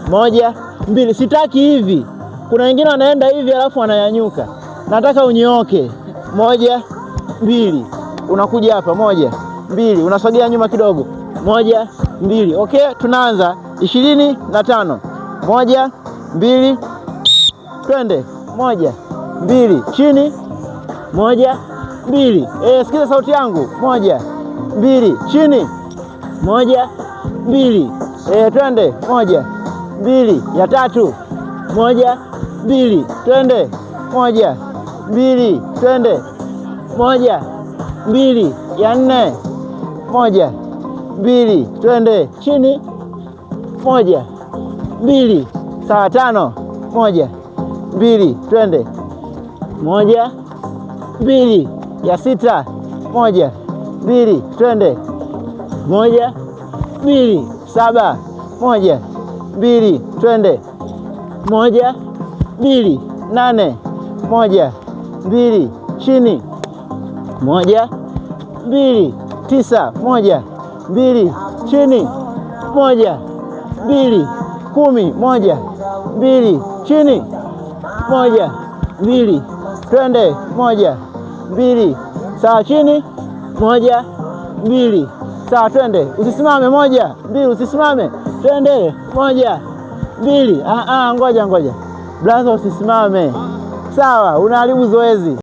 Moja, mbili. Sitaki hivi. Kuna wengine wanaenda hivi alafu wanayanyuka. Nataka unyooke. Moja, mbili. Unakuja hapa. Moja, mbili. Unasogea nyuma kidogo. Moja, mbili. Okay, tunaanza 25. Moja, mbili. Twende. Moja, mbili. Chini. Moja, mbili. Sikiza sauti yangu. Moja, mbili. Chini. Moja, mbili. Twende. Moja, mbili. Ya tatu. Moja, mbili. Twende. Moja, mbili. Twende. Moja, mbili. Ya nne. Moja, mbili. Twende. Chini. Moja, mbili. Sawa. Tano. Moja, mbili. Twende. Moja, mbili. Ya sita. Moja, mbili. Twende. Moja, mbili. Saba. Moja, mbili. Twende. Moja, mbili. Nane. Moja, mbili. Chini. Moja, mbili. Tisa. Moja, mbili. Chini. Moja, mbili. 10. Moja, mbili. Chini. Moja, mbili. Twende. Moja, mbili. Sawa. Chini. Moja, mbili. Sawa. Twende. Usisimame. Moja, mbili. Usisimame. Twende. Moja, mbili. Ngoja. Blaza, usisimame. Sawa, unaharibu zoezi.